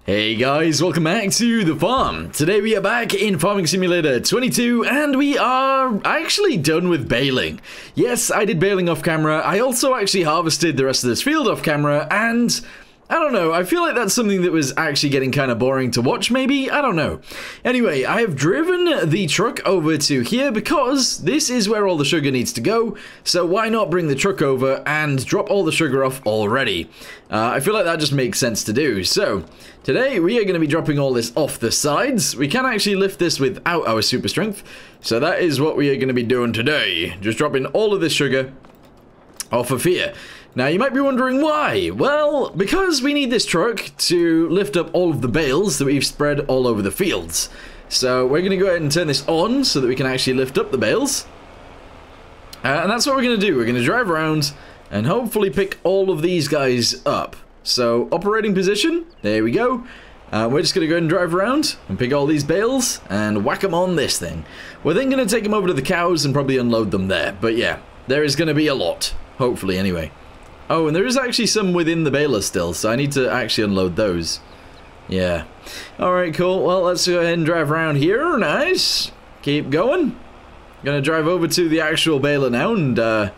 Hey guys, welcome back to the farm. Today we are back in Farming Simulator 22 and we are actually done with baling. Yes, I did baling off camera. I also actually harvested the rest of this field off camera and I don't know, I feel like that's something that was actually getting kind of boring to watch maybe, I don't know. Anyway, I have driven the truck over to here because this is where all the sugar needs to go, so why not bring the truck over and drop all the sugar off already? I feel like that just makes sense to do. So, today we are going to be dropping all this off the sides. We can actually lift this without our super strength, so that is what we are going to be doing today. Just dropping all of this sugar off of here. Now, you might be wondering why. Well, because we need this truck to lift up all of the bales that we've spread all over the fields. So, we're going to go ahead and turn this on so that we can actually lift up the bales. And that's what we're going to do. We're going to drive around and hopefully pick all of these guys up. So, operating position, there we go. We're just going to go ahead and drive around and pick all these bales and whack them on this thing. We're then going to take them over to the cows and probably unload them there. But yeah, there is going to be a lot. Hopefully, anyway. Oh, and there is actually some within the baler still, so I need to actually unload those. Yeah. Alright, cool. Well, let's go ahead and drive around here. Nice. Keep going. Gonna drive over to the actual baler now and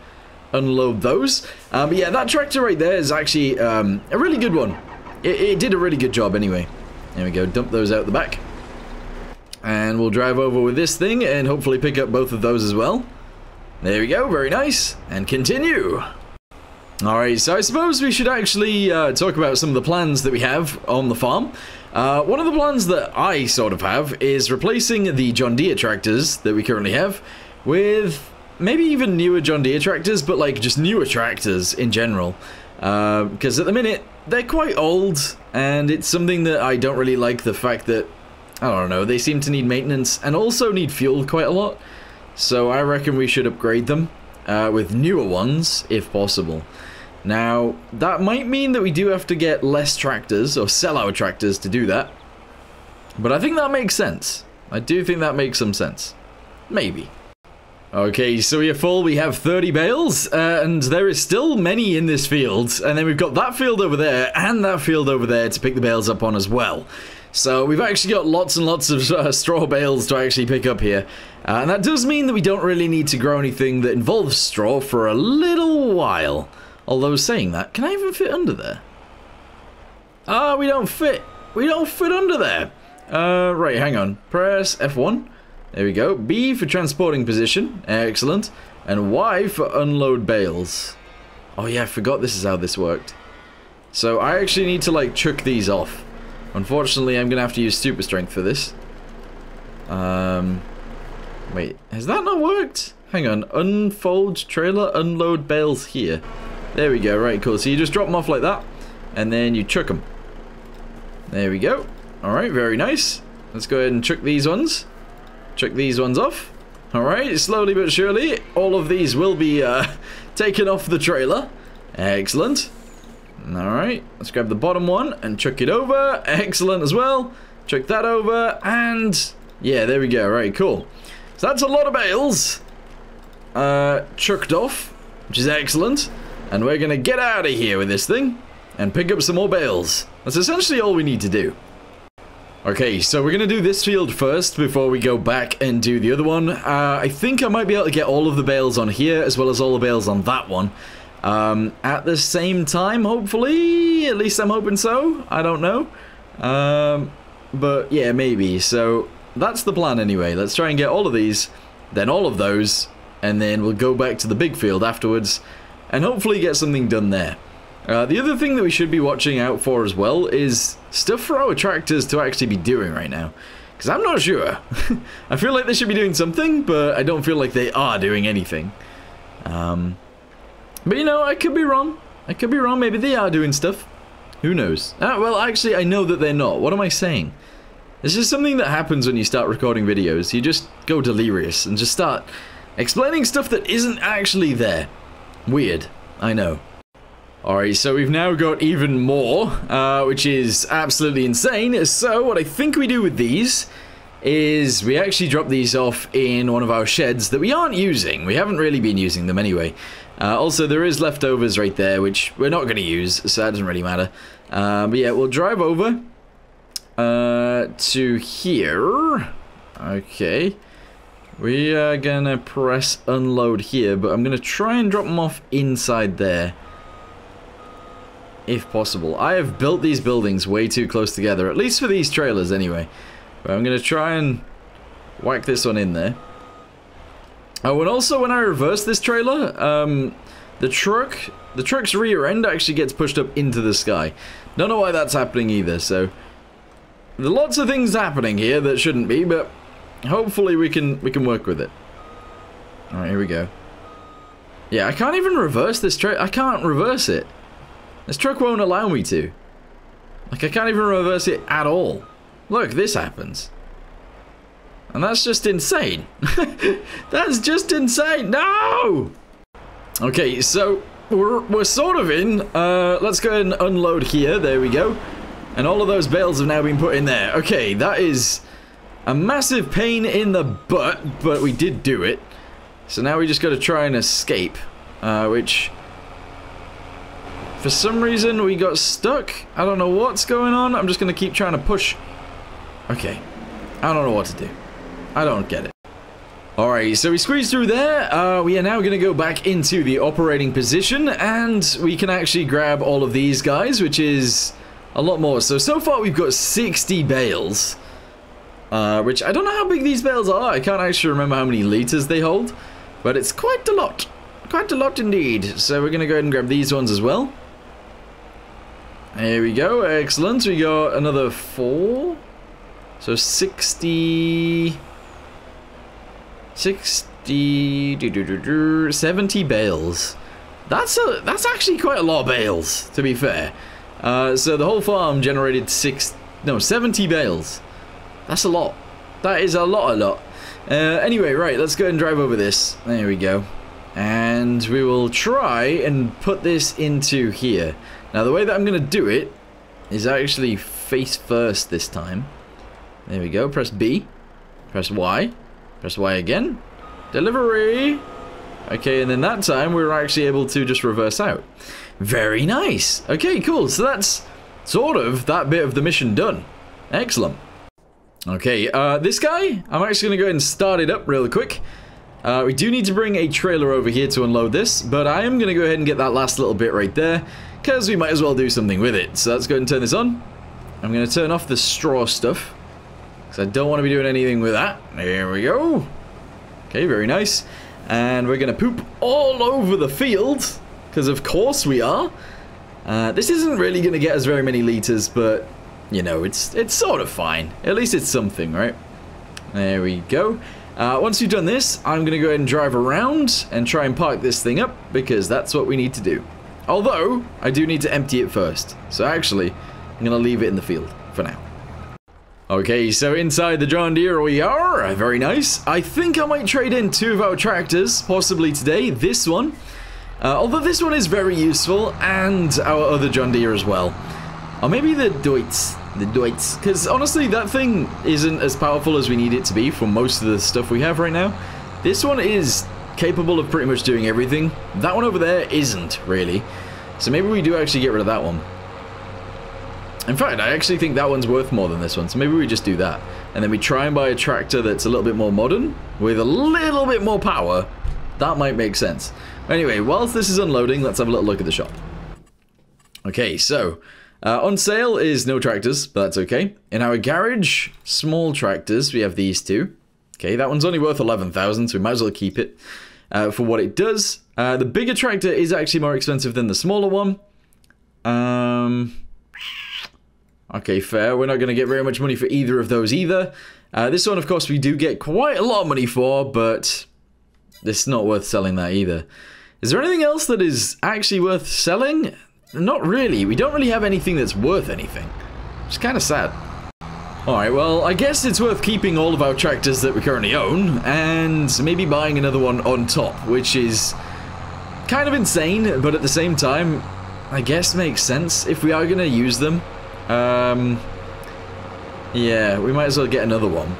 unload those. But yeah, that tractor right there is actually a really good one. It did a really good job anyway. There we go. Dump those out the back. And we'll drive over with this thing and hopefully pick up both of those as well. There we go. Very nice. And continue. Alright, so I suppose we should actually talk about some of the plans that we have on the farm. One of the plans that I sort of have is replacing the John Deere tractors that we currently have with maybe even newer John Deere tractors, but like just newer tractors in general. Because at the minute, they're quite old, and it's something that I don't really like the fact that, I don't know, they seem to need maintenance and also need fuel quite a lot. So I reckon we should upgrade them with newer ones, if possible. Now, that might mean that we do have to get less tractors, or sell our tractors to do that. But I think that makes sense. I do think that makes some sense. Maybe. Okay, so we are full. We have 30 bales, and there is still many in this field. And then we've got that field over there, and that field over there to pick the bales up on as well. So we've actually got lots and lots of straw bales to actually pick up here. And that does mean that we don't really need to grow anything that involves straw for a little while. Although saying that, can I even fit under there? Ah, we don't fit. We don't fit under there. Right, hang on. Press F1. There we go. B for transporting position. Excellent. And Y for unload bales. Oh yeah, I forgot this is how this worked. So I actually need to like chuck these off. Unfortunately, I'm gonna have to use super strength for this. Wait, has that not worked? Hang on. Unfold trailer, unload bales here. There we go, right, cool. So you just drop them off like that, and then you chuck them. There we go. Alright, very nice. Let's go ahead and chuck these ones. Chuck these ones off. Alright, slowly but surely, all of these will be taken off the trailer. Excellent. Alright, let's grab the bottom one and chuck it over. Excellent as well. Chuck that over, and yeah, there we go. Right, cool. So that's a lot of bales chucked off, which is excellent. And we're gonna get out of here with this thing and pick up some more bales. That's essentially all we need to do. Okay, so we're gonna do this field first before we go back and do the other one. I think I might be able to get all of the bales on here as well as all the bales on that one. At the same time, hopefully. At least I'm hoping so. I don't know. But yeah, maybe. So that's the plan anyway. Let's try and get all of these, then all of those, and then we'll go back to the big field afterwards. And hopefully get something done there. The other thing that we should be watching out for as well is stuff for our tractors to actually be doing right now. Because I'm not sure. I feel like they should be doing something, but I don't feel like they are doing anything. But you know, I could be wrong. I could be wrong. Maybe they are doing stuff. Who knows? Well, actually, I know that they're not. What am I saying? This is something that happens when you start recording videos. You just go delirious and just start explaining stuff that isn't actually there. Weird, I know. Alright, so we've now got even more, which is absolutely insane. So what I think we do with these is we actually drop these off in one of our sheds that we aren't using. We haven't really been using them anyway. Also, there is leftovers right there, which we're not going to use, so that doesn't really matter. But yeah, we'll drive over, to here. Okay. We are gonna press unload here, but I'm gonna try and drop them off inside there. If possible. I have built these buildings way too close together, at least for these trailers anyway. But I'm gonna try and whack this one in there. Oh, and also when I reverse this trailer, the truck's rear end actually gets pushed up into the sky. Don't know why that's happening either, so there are lots of things happening here that shouldn't be, but hopefully we can work with it. Alright, here we go. Yeah, I can't even reverse this trailer. I can't reverse it. This truck won't allow me to. Like, I can't even reverse it at all. Look, this happens. And that's just insane. That's just insane. No! Okay, so we're sort of in. Let's go ahead and unload here. There we go. And all of those bales have now been put in there. Okay, that is a massive pain in the butt, but we did do it. So now we just got to try and escape, which for some reason we got stuck. I don't know what's going on. I'm just going to keep trying to push. Okay, I don't know what to do. I don't get it. Alright, so we squeezed through there. We are now going to go back into the operating position, and we can actually grab all of these guys, which is a lot more. So far we've got 60 bales, which I don't know how big these bales are. I can't actually remember how many liters they hold, but it's quite a lot. Quite a lot indeed. So we're going to go ahead and grab these ones as well. There we go. Excellent. We got another 4. So 70 bales. That's actually quite a lot of bales, to be fair. So the whole farm generated 70 bales. That's a lot. That is a lot. Anyway, right, let's go ahead and drive over this. There we go. And we will try and put this into here. Now, the way that I'm going to do it is actually face first this time. There we go. Press B. Press Y. Press Y again. Delivery. Okay, and then that time we were actually able to just reverse out. Very nice. Okay, cool. So that's sort of that bit of the mission done. Excellent. Okay, this guy, I'm actually going to go ahead and start it up real quick. We do need to bring a trailer over here to unload this, but I am going to go ahead and get that last little bit right there, because we might as well do something with it. So let's go ahead and turn this on. I'm going to turn off the straw stuff, because I don't want to be doing anything with that. There we go. Okay, very nice. And we're going to poop all over the field, because of course we are. This isn't really going to get us very many liters, but, you know, it's sort of fine. At least it's something, right? There we go. Once you've done this, I'm going to go ahead and drive around and try and park this thing up, because that's what we need to do. Although, I do need to empty it first. So actually, I'm going to leave it in the field for now. Okay, so inside the John Deere we are. Very nice. I think I might trade in 2 of our tractors, possibly today. This one. Although this one is very useful, and our other John Deere as well. Or maybe the Deutz. Because honestly, that thing isn't as powerful as we need it to be for most of the stuff we have right now. This one is capable of pretty much doing everything. That one over there isn't, really. So maybe we do actually get rid of that one. In fact, I actually think that one's worth more than this one, so maybe we just do that. And then we try and buy a tractor that's a little bit more modern, with a little bit more power. That might make sense. Anyway, whilst this is unloading, let's have a little look at the shop. Okay, so on sale is no tractors, but that's okay. In our garage, small tractors, we have these 2. Okay, that one's only worth 11,000, so we might as well keep it for what it does. The bigger tractor is actually more expensive than the smaller one. Okay, fair. We're not going to get very much money for either of those either. This one, of course, we do get quite a lot of money for, but it's not worth selling that either. Is there anything else that is actually worth selling? Not really. We don't really have anything that's worth anything. It's kind of sad. Alright, well, I guess it's worth keeping all of our tractors that we currently own, and maybe buying another one on top, which is kind of insane, but at the same time, I guess makes sense if we are going to use them. Yeah, we might as well get another one.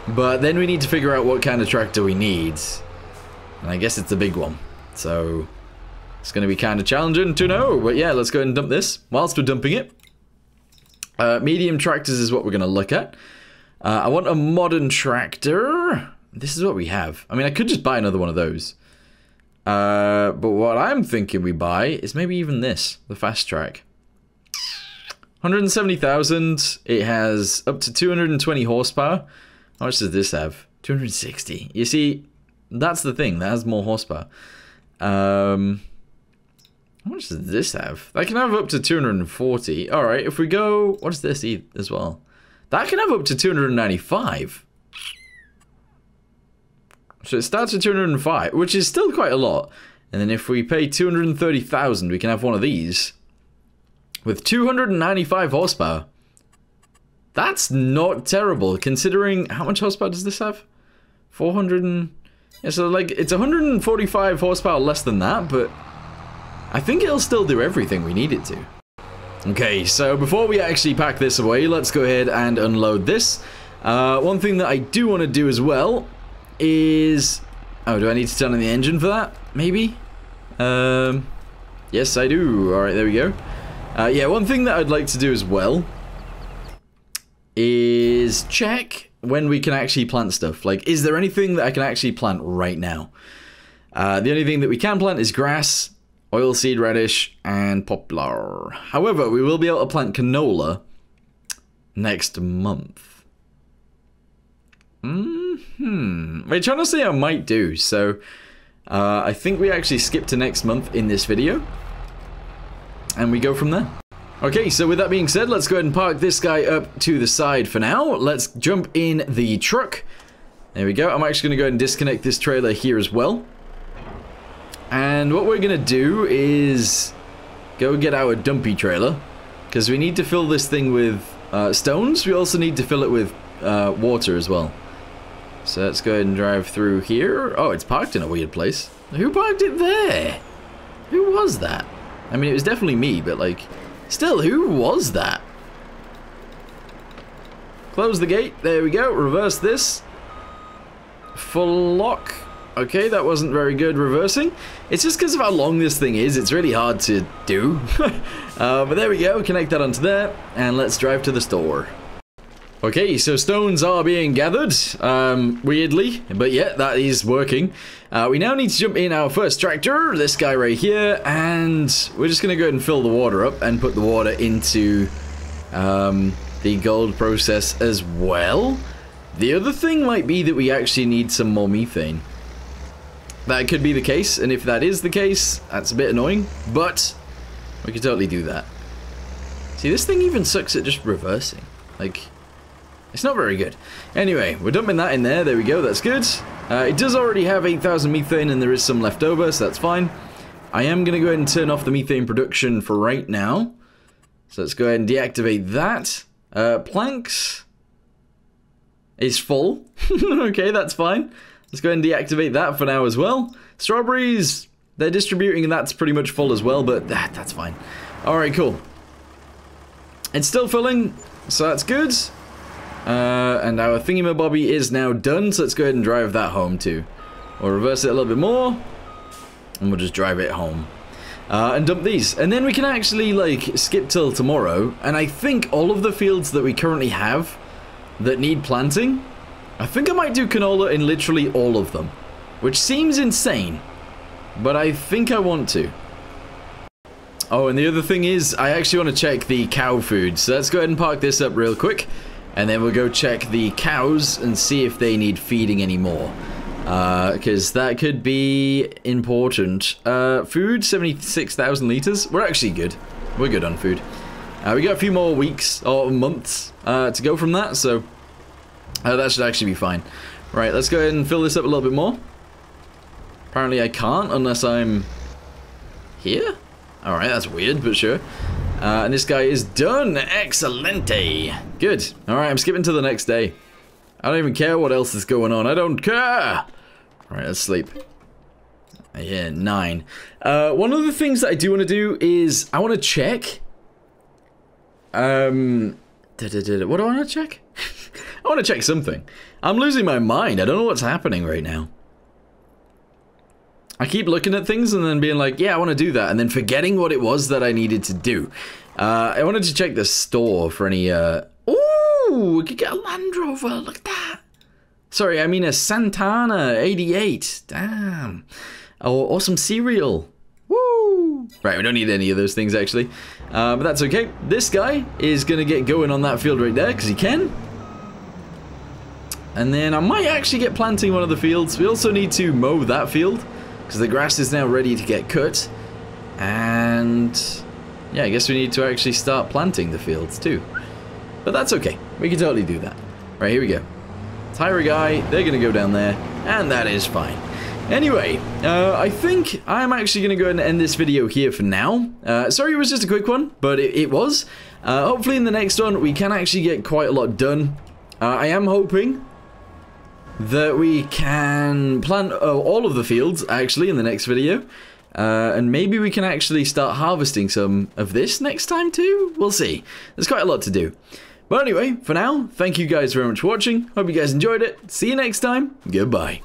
But then we need to figure out what kind of tractor we need. And I guess it's a big one. So it's going to be kind of challenging to know. But yeah, let's go ahead and dump this. Whilst we're dumping it, Medium tractors is what we're going to look at. I want a modern tractor. This is what we have. I mean, I could just buy another one of those. But what I'm thinking we buy is maybe even this, the fast track. 170,000. It has up to 220 horsepower. How much does this have? 260. You see, that's the thing. That has more horsepower. How much does this have? That can have up to 240. Alright, if we go... What does this eat as well? That can have up to 295. So it starts at 205, which is still quite a lot. And then if we pay 230,000, we can have one of these. With 295 horsepower. That's not terrible, considering... How much horsepower does this have? 400 and... Yeah, so like, it's 145 horsepower less than that, but... I think it'll still do everything we need it to. Okay, so before we actually pack this away, let's go ahead and unload this. One thing that I do want to do as well is... Oh, do I need to turn on the engine for that? Maybe? Yes, I do. Alright, there we go. Yeah, one thing that I'd like to do as well is check when we can actually plant stuff. Like, is there anything that I can actually plant right now? The only thing that we can plant is grass, oilseed radish, and poplar. However, we will be able to plant canola next month. Which honestly I might do, so I think we actually skip to next month in this video. And we go from there. Okay, so with that being said, let's go ahead and park this guy up to the side for now. Let's jump in the truck. There we go. I'm actually going to go ahead and disconnect this trailer here as well. And what we're going to do is go get our dumpy trailer. Because we need to fill this thing with stones. We also need to fill it with water as well. So let's go ahead and drive through here. Oh, it's parked in a weird place. Who parked it there? Who was that? I mean, it was definitely me, but like, still, who was that? Close the gate. There we go. Reverse this. Full lock. Okay, that wasn't very good reversing. It's just because of how long this thing is. It's really hard to do. But there we go. Connect that onto there. And let's drive to the store. Okay, so stones are being gathered, weirdly, but yeah, that is working. We now need to jump in our first tractor, this guy right here, and we're just going to go ahead and fill the water up and put the water into the gold process as well. The other thing might be that we actually need some more methane. That could be the case, and if that is the case, that's a bit annoying, but we could totally do that. See, this thing even sucks at just reversing, like... It's not very good. Anyway, we're dumping that in there. There we go. That's good. It does already have 8,000 methane, and there is some left over, so that's fine. I am going to go ahead and turn off the methane production for right now. So let's go ahead and deactivate that. Planks is full. Okay, that's fine. Let's go ahead and deactivate that for now as well. Strawberries, they're distributing, and that's pretty much full as well, but that's fine. Alright, cool. It's still filling, so that's good. And our thingamabobby is now done, so let's go ahead and drive that home too. We'll reverse it a little bit more, and we'll just drive it home. And dump these. And then we can actually, like, skip till tomorrow, and I think all of the fields that we currently have that need planting, I think I might do canola in literally all of them. Which seems insane, but I think I want to. Oh, and the other thing is, I actually want to check the cow food, so let's go ahead and park this up real quick. And then we'll go check the cows and see if they need feeding anymore. Because that could be important. Food, 76,000 liters. We're actually good. We're good on food. We got a few more weeks or months to go from that, so that should actually be fine. Right, let's go ahead and fill this up a little bit more. Apparently I can't unless I'm here. Alright, that's weird, but sure. And this guy is done. Excelente. Good. Alright, I'm skipping to the next day. I don't even care what else is going on. I don't care. Alright, let's sleep. Yeah, 9. One of the things that I do want to do is I want to check. What do I want to check? I want to check something. I'm losing my mind. I don't know what's happening right now. I keep looking at things and then being like, yeah, I want to do that, and then forgetting what it was that I needed to do. I wanted to check the store for any, ooh, we could get a Land Rover, look at that. Sorry, I mean a Santana 88, damn. Or some cereal. Woo! Right, we don't need any of those things, actually. But that's okay. This guy is going to get going on that field right there, because he can. And then I might actually get planting one of the fields. We also need to mow that field, because the grass is now ready to get cut. And yeah, I guess we need to actually start planting the fields, too. But that's okay. We can totally do that. Right, here we go. Tire guy, they're going to go down there, and that is fine. Anyway, I think I'm actually going to go ahead and end this video here for now. Sorry it was just a quick one, but it was. Hopefully in the next one we can actually get quite a lot done. I am hoping that we can plant all of the fields, actually, in the next video. And maybe we can actually start harvesting some of this next time too? We'll see. There's quite a lot to do. But anyway, for now, thank you guys very much for watching. Hope you guys enjoyed it. See you next time. Goodbye.